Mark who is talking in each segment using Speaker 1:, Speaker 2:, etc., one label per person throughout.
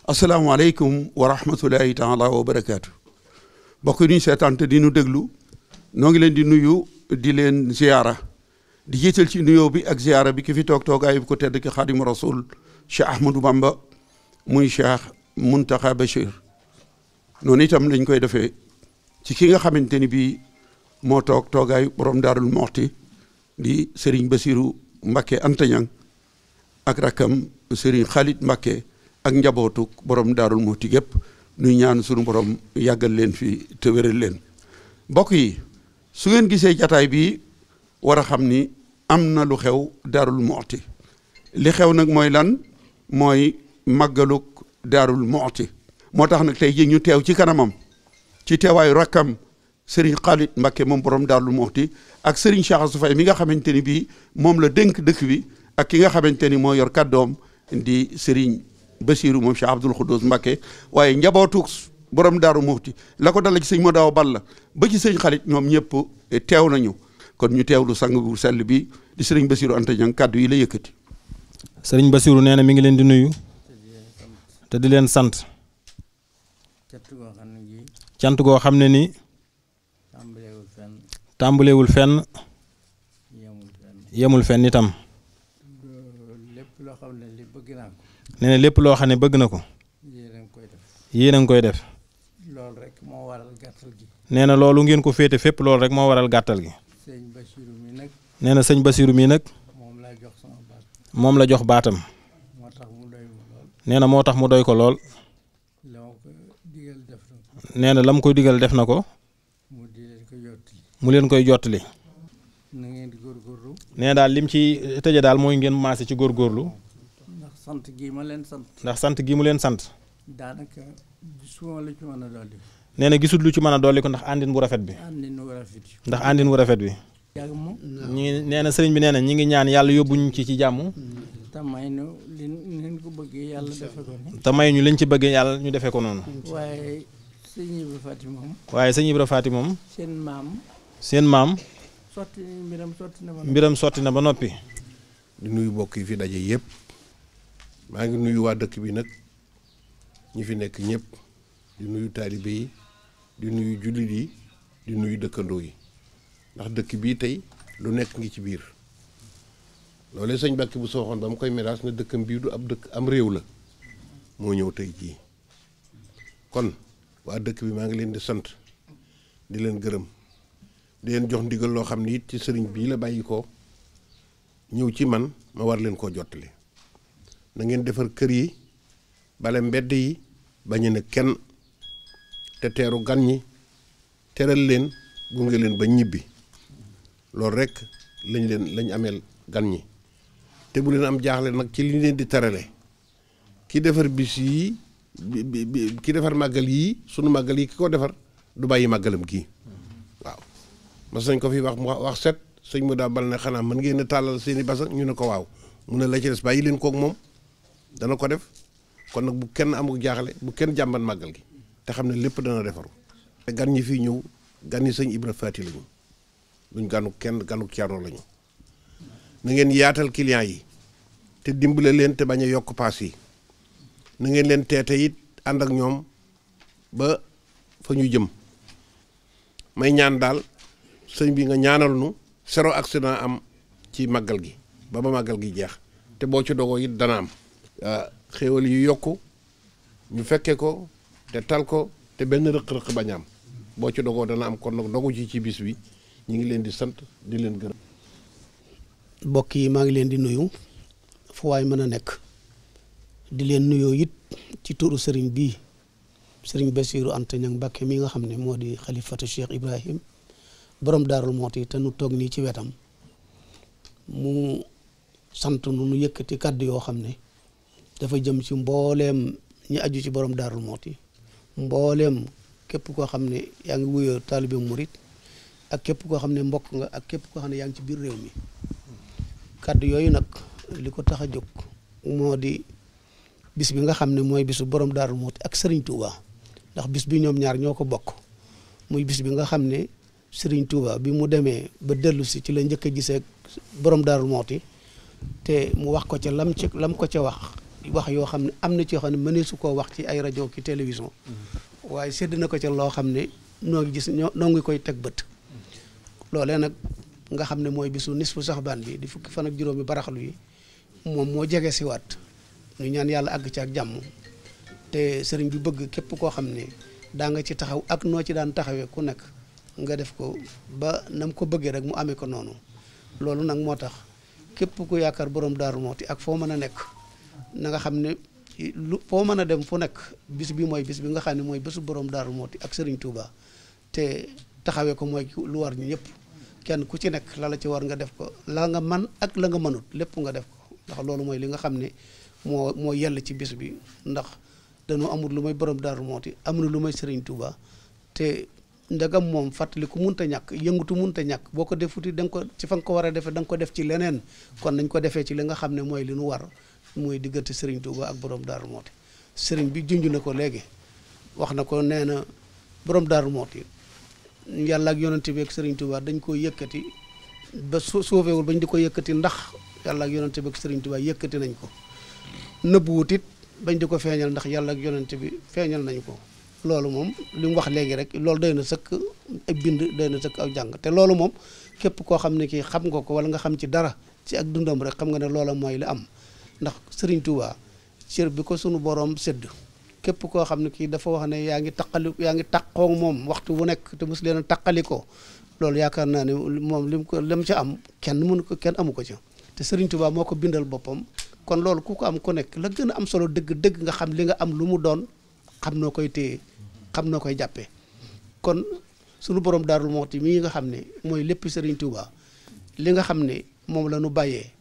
Speaker 1: asalaamaaleykum wa rahmatulahi taala wa barakaatu. mbokk yi ñu seetaan te di nu déglu noo ngi leen di nuyu di leen ziyaara di jiital ci nuyoo bi ak ziyaara bi ki fi toog toogaay bi ko tedd ki xaadimu rasul Cheikh Ahmadou Bamba muy Cheikh Mountakha Bachir. noonu itam lañ koy defee ci ki nga xamante ni bii moo toog toogaay borom Daarul Muxti di Serigne Bassirou Mbacké Anta Niang ak rakkam Serigne Khalid Mbacké ak njabootu borom Daarul Muxti gépp nuy ñaan sunu borom yàggal leen fi te wéral leen. mbokk yi su ngeen gisee jataay bi war a xam ni am na lu xew Daarul Muxti li xew nag mooy lan mooy màggaluk Daarul Muxti moo tax nag tey ji ñu teew ci kanamam ci teewaayu rakkam Serigne Khalid Mbacké moom borom Daarul Muxti ak Serigne Cheikh Assou Faye mi nga xamante ni bii moom la dénk dëkk bi ak ki nga xamante ni moo yor kàddoom di Serigne Bassirou moom Cheikh Abdoul Khoudous Mbacké waaye njabootu borom Daaru Muxti la ko dala ci sëñ Modaw Balla ba ci sëñ Khalid ñoom ñëpp teew nañu kon ñu teewlu sang bu sell bi di Serigne Bassirou Anta Niang kàddu yi la yëkkati.
Speaker 2: Serigne Bassirou nee na mi ngi leen di nuyu te di leen sant cant goo xam ne ni tàmbalewul fenn yemul fenn itam nee na lépp loo xam ne bëgg na ko yéen a ngi koy def nee na loolu ngeen ko féete fépp loolu rek moo waral gàttal gi nee na sëñ Bassirou mii nag moom la jox baatam nee na moo tax mu doy ko lool nee na la mu koy digal def na ko mu leen koy jottali nee daal lim ci tëje daal mooy ngeen maase ci góorgóorlu ndax sant gi mu leen sant
Speaker 3: daanaka gisuma lu ci mën a dolli.
Speaker 2: nee na gisul lu ci mën a dolli ko ndax àndin bu rafet bi ndax àndin bu rafet bi ñi nee na sëriñ bi nee na ñi ngi ñaan yàlla yóbbuñu ci jàmm
Speaker 3: te may ñu liñ ko bëggee yàlla defe ko ni
Speaker 2: te may ñu liñ ci bëggee yàlla ñu defee ko noonu
Speaker 3: waaye sëñ Ibra Faty moom
Speaker 2: sëñ Ibra Faty moom seen maam
Speaker 3: sotti
Speaker 2: mbiram sotti na ba noppi.
Speaker 4: di nuyu mbokk yi fi daje yëpp maa ngi nuyu waa dëkk bi nag ñi fi nekk ñëpp di nuyu taalibe yi di nuyu jullit yi di nuyu dëkkandoo yi ndax dëkk bii tey lu nekk ngi ci biir loolee sëñ Mbàkke bu sooxoon ba mu koy miraas na dëkkam bii du ab dëkk am réew la moo ñëw tey jii kon waa dëkk bi maa ngi leen di sant di leen gërëm di leen jox ndigal loo xam ne it ci sëriñ bii la bàyyi ko ñëw ci man ma war leen koo jottali na ngeen defar kër yi bale mbedd yi bañ ne kenn te teeru gan ñi teral leen gunge leen ba ñibbi loolu rek lañ ameel gan ñi te bu leen am jaaxle nag ci li leen di terale ki defar bis yii ki defar màggal yii sunu màggal yi ki ko defar du bàyyi màggalam kii waaw mas nañ ko fi wax set sëñ mu daa bal ne xanaa mën ngeen a tàllal seeni basa ñu ne ko waaw mu ne la ci des bàyyi leen kook moom dana ko def kon nag bu kenn amul jaaxle bu kenn jàmban màggal gi te xam ne lépp dana defaru te gan ñi fii ñëw gan ñi sëñ Ibra Faty lañu duñ ganu kenn ganu Ceerno lañu na ngeen yaatal client yi te dimbale leen te bañ a yokk paas yi na ngeen leen teete it ànd ak ñoom ba fa ñu jëm may ñaan daal sëñ bi nga ñaanal nu zéro accident am ci màggal gi ba màggal gi jeex te boo ci dogoo it dana am xéewal yu yokku ñu fekke ko te tal ko te benn rëq-rëq bañ am boo ci dogoo dana am kon nag dogu ci bis bi ñu ngi leen di sant di leen gërëm.
Speaker 5: mbokk yi maa ngi leen di nuyu fu waay mën a nekk di leen nuyoo it ci turu sëriñ bii sëriñ Bassirou Anta Niang Mbacké mi nga xam ne moo di xalifatu Cheikh Ibrahim borom Daarul Muxti te nu toog nii ci wetam mu sant nu yëkkati kàddu yoo xam ne dafa jëm ci mbooleem ñi aju ci borom Daarul Muxti mbooleem képp koo xam ne yaa ngi wuyoo taalibe murit ak képp koo xam ne mbokk nga ak képp koo xam ne yaa ngi ci biir réew mi kàddu yooyu nag li ko tax a jóg moo di bis bi nga xam ne mooy bisu borom Daarul Muxti ak Serigne Touba ndax bis bi ñoom ñaar ñoo ko bokk muy bis bi nga xam ne Serigne Touba bi mu demee ba dellu si ci la njëkk a gisee borom Daarul Muxti te mu wax ko ca lam ko ca wax wax yoo xam ne am na ci yoo xam ne mënee su koo wax ci ay rajo ki télévision waaye sédd na ko ca loo xam ne noo ngi gis noo ngi koy teg bët loolee nag nga xam ne mooy bisu nisfu saxbaan bi di fukki fan ak juróomi baraxlu yi moom moo jege si waat ñu ñaan yàlla àgg ci ak jàmm te sëriñ bi bëgg képp koo xam ne daa nga ci taxaw ak noo ci daan taxawee ku nekk nga def ko ba nam ko bëggee rek mu amee ko noonu loolu nag moo tax képp ku yaakaar borom Daaru Muxti ak foo mën a nekk na nga xam ne lu foo mën a dem fu nekk bis bi mooy bis bi nga xam ne mooy bésu borom Daaru Muxti ak Serigne Touba te taxawee ko mooy lu war ñu ñëpp kenn ku ci nekk la la ci war nga def ko la nga man ak la nga mënut lépp nga def ko ndax loolu mooy li nga xam ne moo yell ci bis bi ndax dañoo amul lu may borom Daaru Muxti amul lu may Serigne Touba te ndegam moom fàttaliku munta ñàkk yëngutu munta ñàkk boo ko defuti da nga ko ci fa nga ko war a defee da nga ko def ci leneen kon nañ ko defee ci li nga xam ne mooy li nu war mooy diggante Serigne Touba ak borom Daaru Muxti Serigne bi junj na ko léegi wax na ko nee na borom Daaru Muxti yàlla ak yonante bi ak Serigne Touba dañ ko yëkkati ba suufeewul bañ di ko yëkkati ndax yàlla ak yonante bi ak Serigne Touba yëkkati nañ ko nëbbuwut it bañ di ko feeñal ndax yàlla ak yonante bi feeñal nañ ko loolu moom li mu wax léegi rek loolu doy na sëkk ay bind doy na sëkk ak jàng te loolu moom képp koo xam ne kii xam nga ko wala nga xam ci dara ci ak dundam rek xam nga ne loola mooy li am ndax Serigne Touba cër bi ko sunu borom sédd képp koo xam ne kii dafa wax ne yaa ngi taqoo moom waxtu bu nekk te mos leen a taqali ko loolu yaakaar naa ne moom lim ci am kenn amu ko ci te Serigne Touba moo ko bindal boppam kon loolu ku ko am ku nekk la gën a am solo dëgg nga xam li nga am lu mu doon xam noo koy téye xam noo koy jàppee kon sunu borom Daaru Muxti mii nga xam ne mooy lépp Serigne Touba li nga xam ne moom la nu bàyyee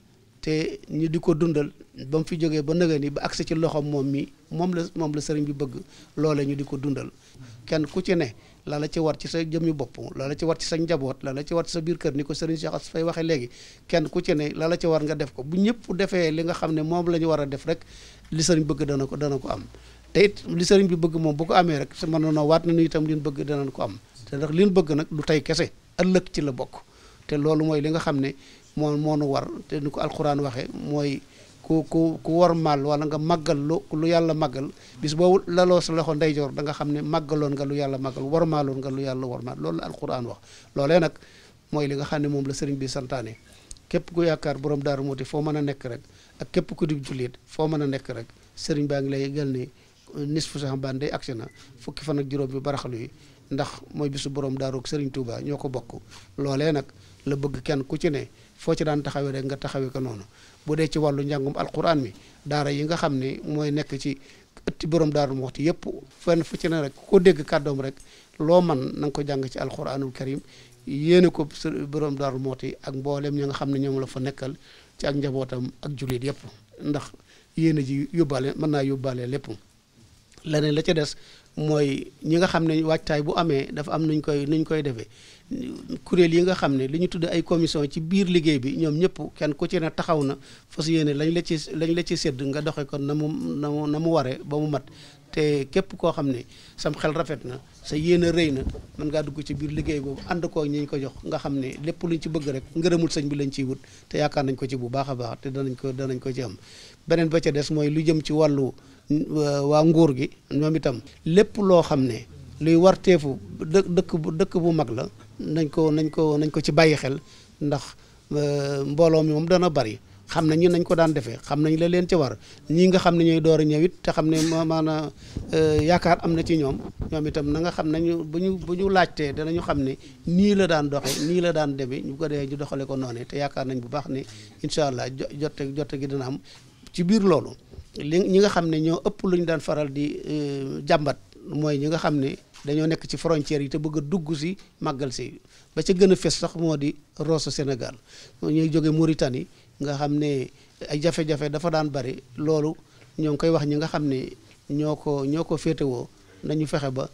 Speaker 5: te ñu di ko dundal ba mu fi jógee ba nëga ni ba agsi ci loxoom moom mi moom la sëriñ bi bëgg loole ñu di ko dundal kenn ku ci ne la la ci war ci sa jëmmi bopp la la ci war ci sa njaboot la la ci war ci sa biir kër ni ko sëriñ Cheikh As Fay waxee léegi kenn ku ci ne la la ci war nga def ko bu ñëpp defee li nga xam ne moom la ñu war a def rek li sëriñ bëgg dana ko am te it li sëriñ bi bëgg moom bu ko amee rek sa mënoon a waat na ni itam liñ bëgg danañ ko am te ndax liñ bëgg nag du tey kese ëllëg ci la bokk te loolu mooy li nga xam ne moo nu war te ni ko alxuraan waxee mooy ku war maal wala nga màggal lu yàlla màggal bis boobu laloo sa loxo ndeyjoor da nga xam ne màggaloon nga lu yàlla màggal war maaloon nga lu yàlla war maal loolu la alxuraan wax loolee nag mooy li nga xam ne moom la sëriñ bi santaane képp ku yaakaar borom Daaru Muxti foo mën a nekk rek ak képp ku di jullit foo mën a nekk rek sëriñ baa ngi lay gël ni nisfu saxbaan day agsi na fukki fan ak juróom bi baraxlu yi ndax mooy bisu borom Daaru ak Serigne Touba ñoo ko bokk loolee nag la bëgg kenn ku ci ne foo ci daan taxawee rek nga taxawee ko noonu bu dee ci wàllu njàngum alquran mi daara yi nga xam ne mooy nekk ci ëtti borom Daaru Muxti yëpp fenn fu ci ne rek ko dégg kàddoom rek loo man na nga ko jàng ci alquranul karim yéene ko borom Daaru Muxti ak mboolem ñi nga xam ne ñoom la fa nekkal ci ak njabootam ak jullit yëpp ndax yéene ji yóbbaale mën naa yóbbaale lépp leneen la ca des mooy ñi nga xam ne waajtaay bu amee dafa am nuñ koy defee kuréel yi nga xam ne li ñu tudd ay commission ci biir liggéey bi ñoom ñëpp kenn ku ci ne taxaw na fas yéene lañ la ci sédd nga doxe ko na mu waree ba mu mat te képp koo xam ne sam xel rafet na sa yéene rëy na mën ngaa dugg ci biir liggéey boobu ànd koo ñi ñu ko jox nga xam ne lépp luñ ci bëgg rek ngërëmul sëñ bi lañ ciy wut te yaakaar nañ ko ci bu baax a baax te danañ ko ci am beneen ba ca des mooy lu jëm ci wàllu waa nguur gi ñoom itam lépp loo xam ne luy warteefu dëkk bu mag la nañ ko ci bàyyi xel ndax mbooloo mi moom dana bari xam nañ nañ ko daan defee xam nañ la leen ci war ñii nga xam ne ñooy door a ñëw it te xam ne maanaam yaakaar am na ci ñoom itam na nga xam nañu bu ñu laajtee danañu xam ne nii la daan doxe nii la daan demee ñu ko dee ñu doxale ko noonu te yaakaar nañ bu baax ne incha allah jote gi dina am ci biir loolu ñi nga xam ne ñoo ëpp lu ñu daan faral di jàmbat mooy ñi nga xam ne dañoo nekk ci frontières yi te bëgg a dugg si màggal si ba ca gën a fes sax moo di Rosso Sénégal ñuy jóge Mauritanie nga xam ne ay jafe-jafe dafa daan bari loolu ñoo ngi koy wax ñi nga xam ne ñoo ko féetewoo nañu fexe ba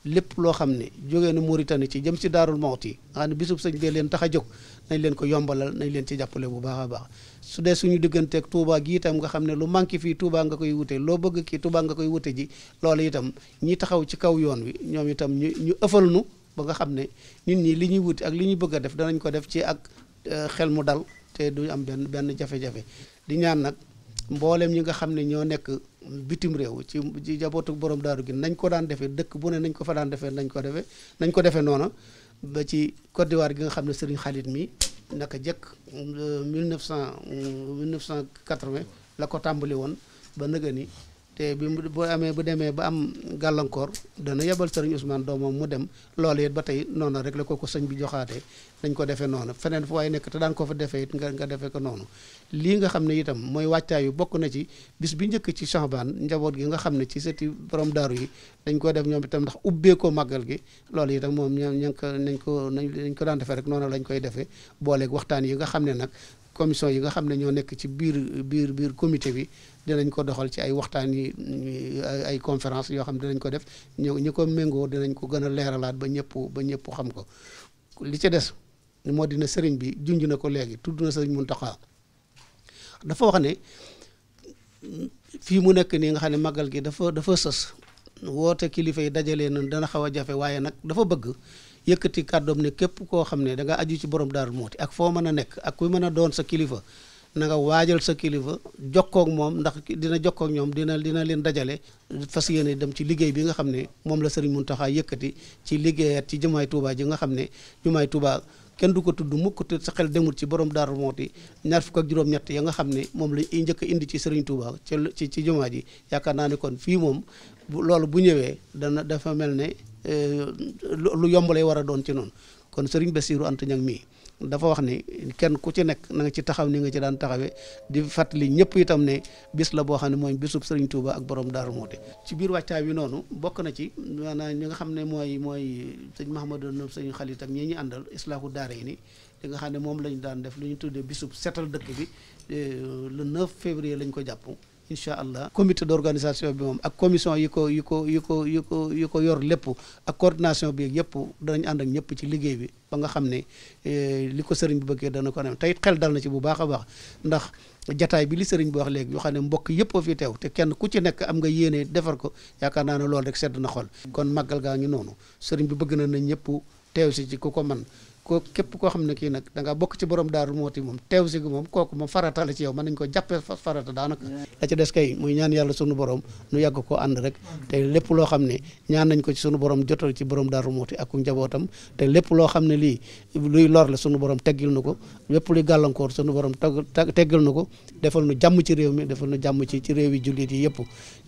Speaker 5: lépp loo xam ne jógee na Mauritanie ci jëm si Daarul Muxti nga xam ne bisub sëñ bee leen tax a jóg nañ leen ko yombalal nañ leen ci jàppale bu baax a baax su dee suñu digganteeg Touba gi itam nga xam ne lu manqué fii Touba nga koy wute loo bëgg kii Touba nga koy wute ji loolu itam ñi taxaw ci kaw yoon wi ñoom itam ñu ëffal nu ba nga xam ne nit ñi li ñuy wuti ak li ñuy bëgg a def danañ ko def ci ak xel mu dal te du am benn jafe-jafe di ñaan nag mboolem ñi nga xam ne ñoo nekk bitim réew ci jabootu borom daaru gi nañ ko daan defee dëkk bu ne nañ ko fa daan defee nañ ko defee noona ba ci Côte d'Ivoire gi nga xam ne Serigne Khalid mi naka jëkk 1980 la ko tàmbali woon ba nëga ni te bi bu demee ba am gàllankoor dana yebal Serigne Ousmane doomam mu dem loolu it ba tey noonu rek la ko sëñ bi joxaatee nañ ko defee noonu feneen fu waaye nekk te daan ko fa defee it nga defee ko noonu lii nga xam ne itam mooy wàccaay yu bokk na ci bis bi njëkk ci Chaabaan njaboot gi nga xam ne ci sëti borom daaru yi dañ ko def ñoom itam ndax ubbee ko màggal gi loolu itam moom nañ ko daan defee rek noonu lañ koy defee booleeg waxtaan yi nga xam ne nag commission yi nga xam ne ñoo nekk ci biir comité bi dinañ ko doxal ci ay waxtaan yi ay conférence yoo xam ne dinañ ko def ñi ko méngoo dinañ ko gën a leeralaat ba ñëpp xam ko li ci des moo dina sëriñ bi junj na ko léegi tudd na sëriñ Muntaxa dafa wax ne fii mu nekk nii nga xam ne màggal gi dafa sës woote kilifa yi dajalee noonu dana xaw a jafe waaye nag dafa bëgg yëkkati kàddoom ne képp koo xam ne da nga aju ci borom Daaru Muxti ak foo mën a nekk ak kuy mën a doon sa kilifa na nga waajal sa kilifa jokkoog moom ndax dina jokkoog ñoom dina leen dajale fas yéene dem ci liggéey bi nga xam ne moom la Serigne Mountakha yëkkati ci liggéeyat ci jumaay Touba ji nga xam ne jumaay Touba kenn du ko tudd mukk te sa xel demul ci borom Daaru Muxti ñaar fukk ak juróom-ñett ya nga xam ne moom la njëkk indi ci Serigne Touba ci jumaa ji yaakaar naa ne kon fii moom loolu bu ñëwee dafa mel ne lu yomb lay war a doon ci noonu kon Serigne Bassirou Anta Niang mii dafa wax ne kenn ku ci nekk na nga ci taxaw ni nga ci daan taxawee di fàttali ñëpp itam ne bis la boo xam ne mooy bisub Serigne Touba ak borom Daaru Muxti ci biir wàccaay wi noonu bokk na ci maanaam ñi nga xam ne mooy sëñ Mahamadou sëñ Xalit ak ñi ñu àndal islaahu daara yi ni li nga xam ne moom lañu daan def lu ñu tuddee bisub setal dëkk bi le 9 février lañ ko jàpp incha allah comité d'organisation bi moom ak commission yi ko yor lépp ak coordination bi yëpp danañ ànd ak ñëpp ci liggéey bi ba nga xam ne li ko sëriñ bi bëggee dana ko dem tey xel dal na ci bu baax a baax ndax jataay bi li sëriñ bi wax léegi yoo xam ne mbokk yëpp a fi teew te kenn ku ci nekk am nga yéene defar ko yaakaar naa ne loolu rek sedd na xol kon màggal gaa ngi noonu sëriñ bi bëgg na ñëpp teew si ci ku ko man ko képp koo xam ne kii nag da nga bokk ci borom Daaru Muxti moom teew si gi moom kooku moom farata la ci yow mën nañ ko jàppee farata daanaka la ci des kay muy ñaan yàlla sunu borom nu yàgg koo ànd rek te lépp loo xam ne ñaan nañ ko ci sunu borom jotal ci borom Daaru Muxti ak ku njabootam te lépp loo xam ne lii luy lor la sunu borom teggil na ko lépp luy gàllankoor sunu borom teggil na ko defal nu jàmm ci réew mi defal nu jàmm ci réew yi jullit yi yëpp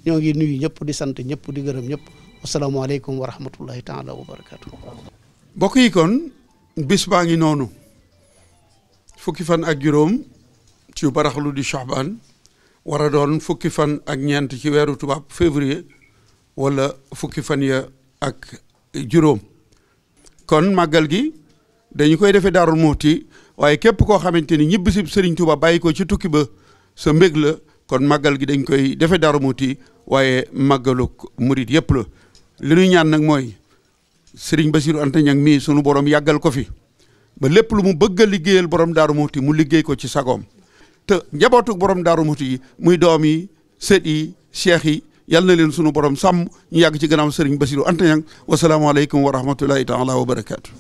Speaker 5: ñoo ngi nuyu ñëpp di sant ñëpp di gërëm ñëpp asalaamaaleykum wa rahmatullahi taala wa barakatu
Speaker 1: mbokk yi kon bis baa ngi noonu fukki fan ak juróom ci baraxlu di Chaabaan war a doon fukki fan ak ñeent ci weeru tubaab février wala fukki fan ya ak juróom kon màggal gi dañu koy defee Daaru Muxti waaye képp koo xamante ni ñibbi si Serigne Touba bàyyi ko ci tukki ba sa mbég la kon màggal gi dañ koy defee Daaru Muxti waaye màggaluk murit yépp la li ñuy ñaan nag mooy Serigne Bassirou Anta Niang mii sunu borom yàggal ko fi ba lépp lu mu bëgg a liggéeyal borom Daaru Muxti mu liggéey ko ci sagoom te njabootu borom Daaru Muxti yi muy doom yi sët yi cheikh yi yal na leen sunu borom sàmm ñu yàgg ci gannaaw Serigne Bassirou Anta Niang wasalaamaaleykum wa rahmatullahi taala wa barakaatu.